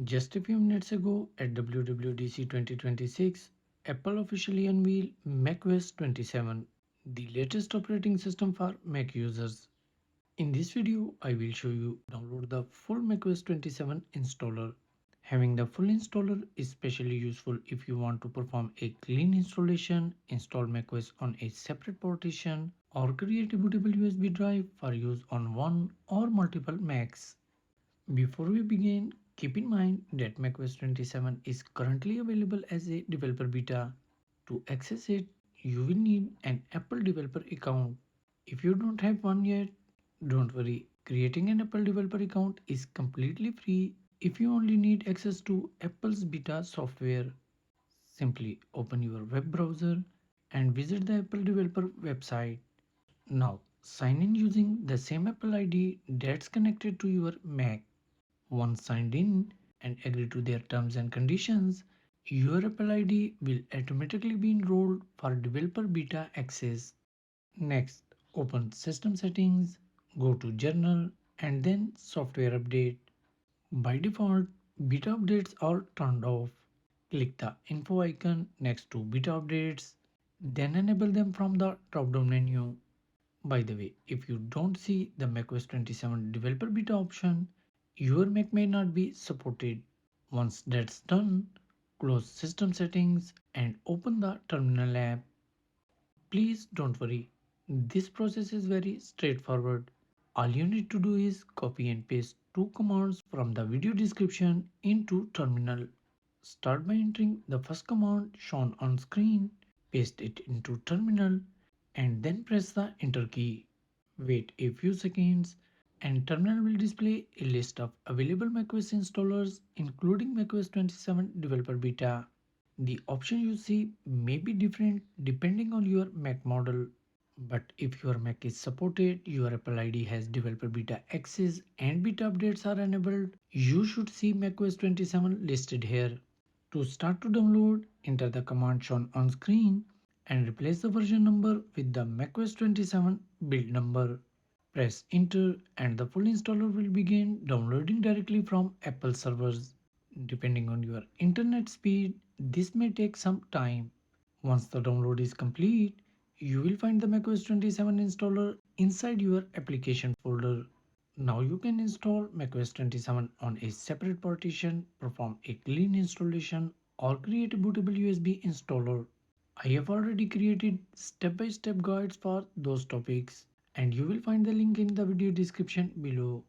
Just a few minutes ago at WWDC 2026, Apple officially unveiled macOS 27, the latest operating system for Mac users. In this video, I will show you download the full macOS 27 installer. Having the full installer is especially useful if you want to perform a clean installation, install macOS on a separate partition, or create a bootable USB drive for use on one or multiple Macs. Before we begin, keep in mind that macOS 27 is currently available as a developer beta. To access it, you will need an Apple developer account. If you don't have one yet, don't worry. Creating an Apple developer account is completely free if you only need access to Apple's beta software. Simply open your web browser and visit the Apple developer website. Now, sign in using the same Apple ID that's connected to your Mac. Once signed in and agree to their terms and conditions, your Apple ID will automatically be enrolled for developer beta access. Next, open System Settings, go to Journal, and then Software Update. By default, beta updates are turned off. Click the info icon next to beta updates, then enable them from the drop down menu. By the way, if you don't see the macOS 27 developer beta option, your Mac may not be supported. Once that's done, close System Settings and open the Terminal app. Please don't worry, this process is very straightforward. All you need to do is copy and paste two commands from the video description into Terminal. Start by entering the first command shown on screen, paste it into Terminal, and then press the Enter key. Wait a few seconds, and Terminal will display a list of available macOS installers, including macOS 27 Developer Beta. The option you see may be different depending on your Mac model, but if your Mac is supported, your Apple ID has developer beta access and beta updates are enabled, you should see macOS 27 listed here. To start to download, enter the command shown on screen and replace the version number with the macOS 27 build number. Press enter and the full installer will begin downloading directly from Apple servers. Depending on your internet speed, this may take some time. Once the download is complete, you will find the macOS 27 installer inside your application folder. Now you can install macOS 27 on a separate partition, perform a clean installation, or create a bootable USB installer. I have already created step-by-step guides for those topics, and you will find the link in the video description below.